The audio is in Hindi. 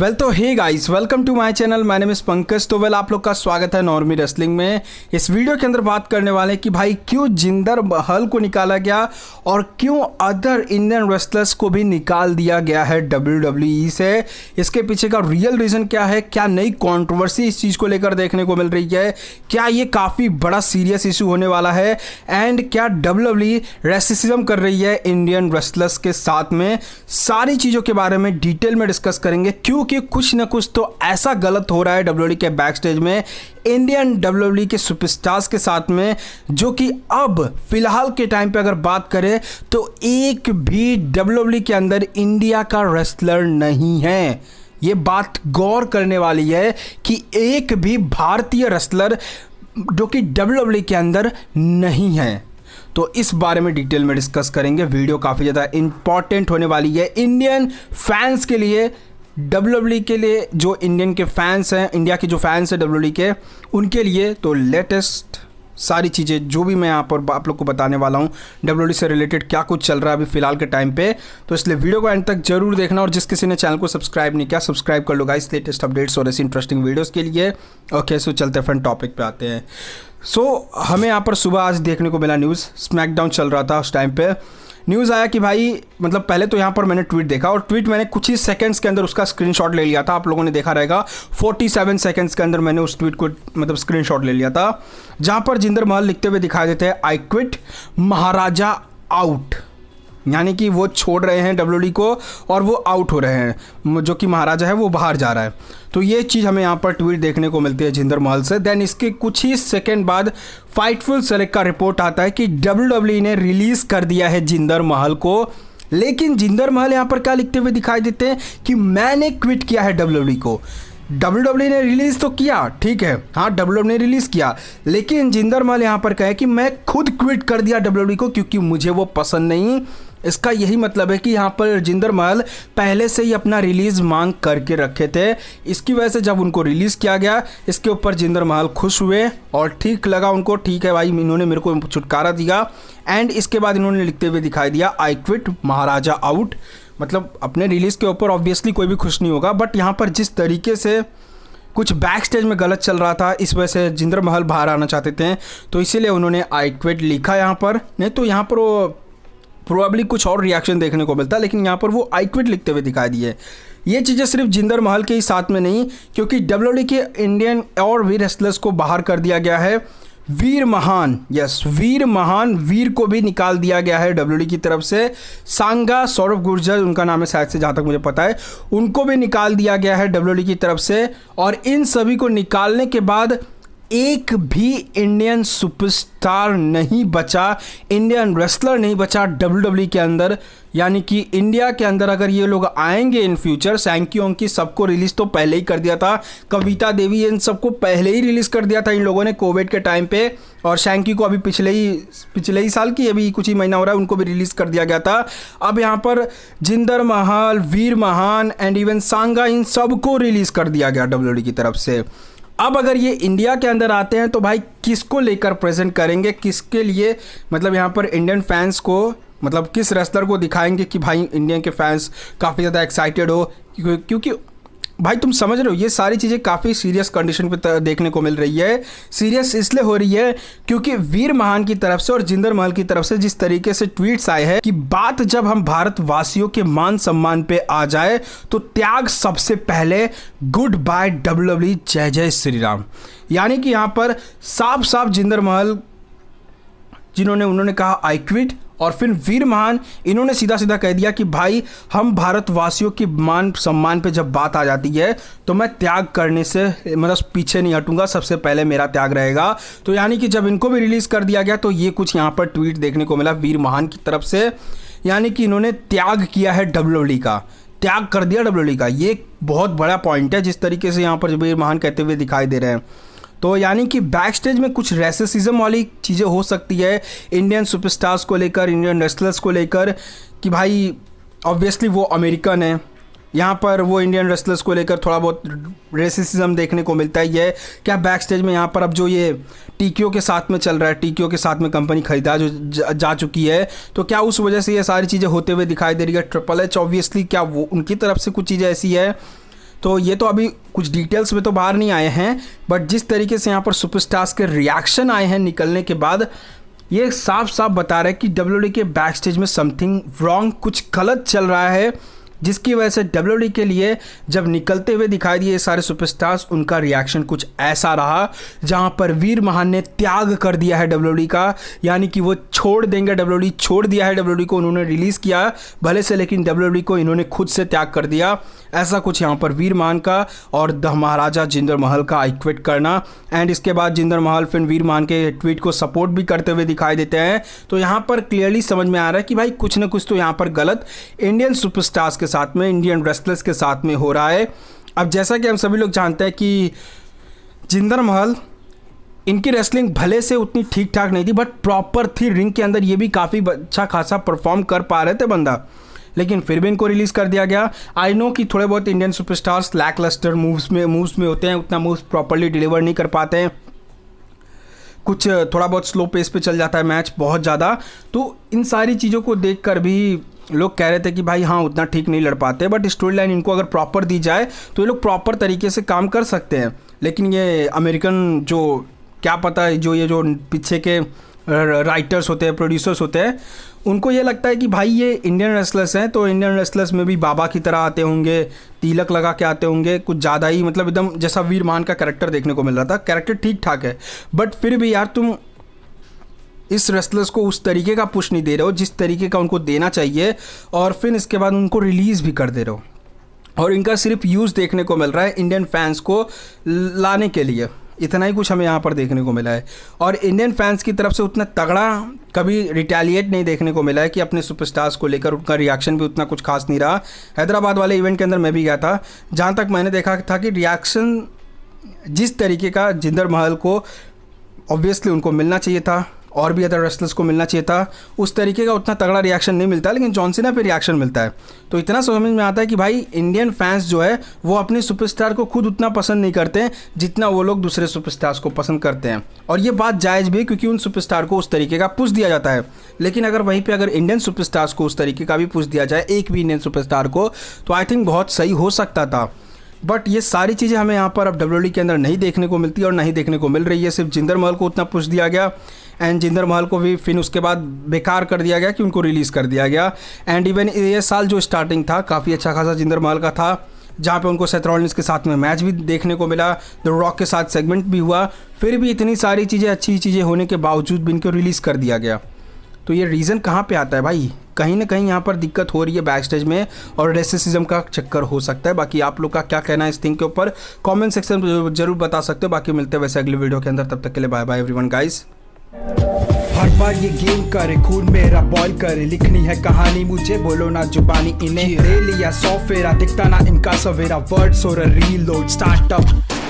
तो hey guys, welcome to my channel. My name is Pankaj. तो आप लोग का स्वागत है नॉर्मी रेसलिंग में। इस वीडियो के अंदर बात करने वाले हैं कि भाई क्यों जिंदर महल को निकाला गया और क्यों अदर इंडियन रेसलर्स को भी निकाल दिया गया है WWE से। इसके पीछे का रियल रीज़न क्या है, क्या नई कंट्रोवर्सी इस चीज़ को लेकर देखने को मिल रही है, क्या ये काफ़ी बड़ा सीरियस इशू होने वाला है, एंड क्या WWE रेसिज्म कर रही है इंडियन रेसलर्स के साथ में। सारी चीज़ों के बारे में डिटेल में डिस्कस करेंगे, क्योंकि कुछ ना कुछ तो ऐसा गलत हो रहा है WWE के बैक स्टेज में, इंडियन WWE के सुपरस्टार्स के साथ में, जो कि अब फिलहाल के टाइम पे अगर बात करें तो एक भी WWE के अंदर इंडिया का रेसलर नहीं है। ये बात गौर करने वाली है कि एक भी भारतीय रेसलर जो कि WWE के अंदर नहीं है। तो इस बारे में डिटेल में डिस्कस करेंगे। वीडियो काफ़ी ज़्यादा इंपॉर्टेंट होने वाली है इंडियन फैंस के लिए, WWE के लिए, जो इंडियन के फैंस हैं, इंडिया के जो फैंस हैं WWE के, उनके लिए। तो लेटेस्ट सारी चीज़ें जो भी मैं यहाँ पर आप लोग को बताने वाला हूँ WWE से रिलेटेड, क्या कुछ चल रहा है अभी फिलहाल के टाइम पे, तो इसलिए वीडियो को एंड तक जरूर देखना। और जिस किसी ने चैनल को सब्सक्राइब नहीं किया, सब्सक्राइब कर लो गाइस, लेटेस्ट अपडेट्स और ऐसी इंटरेस्टिंग वीडियोस के लिए। ओके, सो चलते हैं फ्रंट टॉपिक पे आते हैं। हमें यहाँ पर सुबह आज देखने को मिला न्यूज़, स्मैकडाउन चल रहा था उस टाइम पे। न्यूज़ आया कि भाई, मतलब पहले तो यहाँ पर मैंने ट्वीट देखा और ट्वीट मैंने कुछ ही सेकंड्स के अंदर उसका स्क्रीनशॉट ले लिया था। आप लोगों ने देखा रहेगा 47 सेकंड्स के अंदर मैंने उस ट्वीट को मतलब स्क्रीनशॉट ले लिया था, जहाँ पर जिंदर महल लिखते हुए दिखाई देते हैं, आई क्विट, महाराजा आउट। यानी कि वो छोड़ रहे हैं WWE को और वो आउट हो रहे हैं, जो कि महाराजा है वो बाहर जा रहा है। तो ये चीज़ हमें यहाँ पर ट्वीट देखने को मिलती है जिंदर महल से। देन इसके कुछ ही सेकंड बाद फाइटफुल सेलेक्ट का रिपोर्ट आता है कि WWE ने रिलीज़ कर दिया है जिंदर महल को। लेकिन जिंदर महल यहाँ पर क्या लिखते हुए दिखाई देते हैं कि मैंने क्विट किया है WWE को। WWE ने रिलीज़ तो किया, ठीक है, हाँ WWE ने रिलीज़ किया, लेकिन जिंदर महल यहाँ पर कहे कि मैं खुद क्विट कर दिया WWE को क्योंकि मुझे वो पसंद नहीं। इसका यही मतलब है कि यहाँ पर जिंदर महल पहले से ही अपना रिलीज़ मांग करके रखे थे। इसकी वजह से जब उनको रिलीज़ किया गया, इसके ऊपर जिंदर महल खुश हुए और ठीक लगा उनको, ठीक है भाई इन्होंने मेरे को छुटकारा दिया। एंड इसके बाद इन्होंने लिखते हुए दिखाई दिया, आई क्विट, महाराजा आउट। मतलब अपने रिलीज़ के ऊपर ऑब्वियसली कोई भी खुश नहीं होगा, बट यहाँ पर जिस तरीके से कुछ बैक स्टेज में गलत चल रहा था, इस वजह से जिंदर महल बाहर आना चाहते थे, तो इसीलिए उन्होंने आई क्विट लिखा यहाँ पर। नहीं तो यहाँ पर वो प्रोबेबली कुछ और रिएक्शन देखने को मिलता, लेकिन यहाँ पर वो आई क्विट लिखते हुए दिखाई दिए। ये चीज़ें सिर्फ जिंदर महल के ही साथ में नहीं, क्योंकि WWE के इंडियन और भी रेसलर्स को बाहर कर दिया गया है। वीर महान, यस वीर महान, वीर को भी निकाल दिया गया है WWE की तरफ से। सांगा, सौरभ गुर्जर उनका नाम है शायद से, जहाँ तक मुझे पता है, उनको भी निकाल दिया गया है WWE की तरफ से। और इन सभी को निकालने के बाद एक भी इंडियन सुपरस्टार नहीं बचा, इंडियन रेसलर नहीं बचा WWE के अंदर। यानी कि इंडिया के अंदर अगर ये लोग आएंगे इन फ्यूचर, सैंकी की सबको रिलीज़ तो पहले ही कर दिया था, कविता देवी इन सबको पहले ही रिलीज़ कर दिया था इन लोगों ने कोविड के टाइम पे, और शैंकी को अभी पिछले ही साल की, अभी कुछ ही महीना हो रहा है, उनको भी रिलीज़ कर दिया गया था। अब यहाँ पर जिंदर महल, वीर महान एंड इवन सांगा, इन सबको रिलीज़ कर दिया गया WWE की तरफ से। अब अगर ये इंडिया के अंदर आते हैं तो भाई किसको लेकर प्रेजेंट करेंगे, किसके लिए, मतलब यहाँ पर इंडियन फैंस को, मतलब किस रेसलर को दिखाएंगे कि भाई इंडियन के फैंस काफ़ी ज़्यादा एक्साइटेड हो। क्योंकि भाई तुम समझ रहे हो, ये सारी चीज़ें काफ़ी सीरियस कंडीशन पे देखने को मिल रही है। सीरियस इसलिए हो रही है क्योंकि वीर महान की तरफ से और जिंदर महल की तरफ से जिस तरीके से ट्वीट्स आए हैं कि बात जब हम भारतवासियों के मान सम्मान पे आ जाए तो त्याग सबसे पहले, गुड बाय WWE, जय जय श्री राम। यानी कि यहाँ पर साफ साफ जिंदर महल उन्होंने कहा आई क्विट, और फिर वीर महान इन्होंने सीधा सीधा कह दिया कि भाई हम भारतवासियों की मान सम्मान पे जब बात आ जाती है तो मैं त्याग करने से मतलब पीछे नहीं हटूंगा, सबसे पहले मेरा त्याग रहेगा। तो यानी कि जब इनको भी रिलीज़ कर दिया गया तो ये कुछ यहाँ पर ट्वीट देखने को मिला वीर महान की तरफ से, यानी कि इन्होंने त्याग किया है WWE का, त्याग कर दिया WWE का। ये बहुत बड़ा पॉइंट है जिस तरीके से यहाँ पर वीर महान कहते हुए दिखाई दे रहे हैं। तो यानी कि बैक स्टेज में कुछ रेसिज्म वाली चीज़ें हो सकती है इंडियन सुपरस्टार्स को लेकर, इंडियन रेसलर्स को लेकर, कि भाई ऑब्वियसली वो अमेरिकन है, यहाँ पर वो इंडियन रेसलर्स को लेकर थोड़ा बहुत रेसिज्म देखने को मिलता ही है। क्या बैक स्टेज में यहाँ पर अब जो ये TKO के साथ में चल रहा है, TKO के साथ में कंपनी खरीदा जो जा चुकी है, तो क्या उस वजह से ये सारी चीज़ें होते हुए दिखाई दे रही है। ट्रिपल एच ऑब्वियसली क्या वो उनकी तरफ से कुछ चीज़ें ऐसी है तो ये तो अभी कुछ डिटेल्स में तो बाहर नहीं आए हैं, बट जिस तरीके से यहाँ पर सुपरस्टार्स के रिएक्शन आए हैं निकलने के बाद, ये साफ साफ बता रहा है कि WWE के बैक स्टेज में समथिंग रॉन्ग, कुछ गलत चल रहा है, जिसकी वजह से WWE के लिए जब निकलते हुए दिखाई दिए सारे सुपरस्टार्स, उनका रिएक्शन कुछ ऐसा रहा जहां पर वीर महान ने त्याग कर दिया है WWE का, यानी कि वो छोड़ देंगे, WWE छोड़ दिया है WWE को, उन्होंने रिलीज़ किया भले से, लेकिन WWE को इन्होंने खुद से त्याग कर दिया। ऐसा कुछ यहाँ पर वीर महान का और द महाराजा जिंदर महल का आई क्विट करना, एंड इसके बाद जिंदर महल फिर वीर महान के ट्वीट को सपोर्ट भी करते हुए दिखाई देते हैं। तो यहाँ पर क्लियरली समझ में आ रहा है कि भाई कुछ ना कुछ तो यहाँ पर गलत इंडियन सुपरस्टार्स के साथ में, इंडियन रेसलर्स के साथ में हो रहा है। अब जैसा कि हम सभी लोग जानते हैं कि जिंदर महल, इनकी रेसलिंग भले से उतनी ठीक ठाक नहीं थी, बट प्रॉपर थी रिंग के अंदर, ये भी काफ़ी अच्छा खासा परफॉर्म कर पा रहे थे बंदा, लेकिन फिर भी इनको रिलीज़ कर दिया गया। आई नो कि थोड़े बहुत इंडियन सुपरस्टार्स लैकलस्टर मूव्स में होते हैं, उतना मूव्स प्रॉपर्ली डिलीवर नहीं कर पाते हैं, कुछ थोड़ा बहुत स्लो पेस पे चल जाता है मैच बहुत ज़्यादा। तो इन सारी चीज़ों को देखकर भी लोग कह रहे थे कि भाई हाँ उतना ठीक नहीं लड़ पाते, बट स्टोरी लाइन इनको अगर प्रॉपर दी जाए तो ये लोग प्रॉपर तरीके से काम कर सकते हैं। लेकिन ये अमेरिकन जो क्या पता है, जो ये जो पीछे के राइटर्स होते हैं, प्रोड्यूसर्स होते हैं, उनको ये लगता है कि भाई ये इंडियन रेसलर्स हैं, तो इंडियन रेसलर्स में भी बाबा की तरह आते होंगे, तिलक लगा के आते होंगे, कुछ ज़्यादा ही मतलब एकदम जैसा वीर मान का कैरेक्टर देखने को मिल रहा था। कैरेक्टर ठीक ठाक है, बट फिर भी यार तुम इस रेसलर्स को उस तरीके का पुश नहीं दे रहे हो जिस तरीके का उनको देना चाहिए, और फिर इसके बाद उनको रिलीज़ भी कर दे रहे हो, और इनका सिर्फ यूज़ देखने को मिल रहा है इंडियन फैंस को लाने के लिए। इतना ही कुछ हमें यहाँ पर देखने को मिला है, और इंडियन फैंस की तरफ से उतना तगड़ा कभी रिटेलिएट नहीं देखने को मिला है कि अपने सुपरस्टार्स को लेकर उनका रिएक्शन भी उतना कुछ खास नहीं रहा। हैदराबाद वाले इवेंट के अंदर मैं भी गया था, जहाँ तक मैंने देखा था कि रिएक्शन जिस तरीके का जिंदर महल को ऑब्वियसली उनको मिलना चाहिए था, और भी अदर रेसलर्स को मिलना चाहिए था, उस तरीके का उतना तगड़ा रिएक्शन नहीं मिलता, लेकिन जॉन सीना पे रिएक्शन मिलता है। तो इतना समझ में आता है कि भाई इंडियन फैंस जो है वो अपने सुपरस्टार को खुद उतना पसंद नहीं करते हैं जितना वो लोग दूसरे सुपरस्टार्स को पसंद करते हैं, और ये बात जायज़ भी है क्योंकि उन सुपरस्टार को उस तरीके का पुश दिया जाता है। लेकिन अगर वहीं पर अगर इंडियन सुपरस्टार्स को उस तरीके का भी पुश दिया जाए, एक भी इंडियन सुपरस्टार को, तो आई थिंक बहुत सही हो सकता था। बट ये सारी चीज़ें हमें यहाँ पर अब WWE के अंदर नहीं देखने को मिलती और नहीं देखने को मिल रही है। सिर्फ जिंदर महल को उतना पुश दिया गया, एंड जिंदर महल को भी फिर उसके बाद बेकार कर दिया गया कि उनको रिलीज़ कर दिया गया। एंड इवन ये साल जो स्टार्टिंग था काफ़ी अच्छा खासा जिंदर महल का था, जहाँ पे उनको सेथ रॉलिन्स के साथ में मैच भी देखने को मिला, द रॉक के साथ सेगमेंट भी हुआ, फिर भी इतनी सारी चीज़ें अच्छी चीज़ें होने के बावजूद भी इनको रिलीज़ कर दिया गया। तो ये रीज़न कहाँ पे आता है भाई? कहीं ना कहीं यहाँ पर दिक्कत हो रही है बैक स्टेज में, और रेसिज्म का चक्कर हो सकता है। बाकी आप लोग का क्या कहना है इस थिंग के ऊपर कमेंट सेक्शन में जरूर बता सकते हो। बाकी मिलते हैं वैसे अगले वीडियो के अंदर, तब तक के लिए बाय बाय एवरीवन गाइस। हर बार ये गेम करे, खून मेरा बॉयल करे, लिखनी है कहानी मुझे, बोलो ना जुबानी इन्हें, ले लिया 100 फेरा, दिखता ना इनका सवेरा, वर्ड्स और रीलोड स्टार्टअप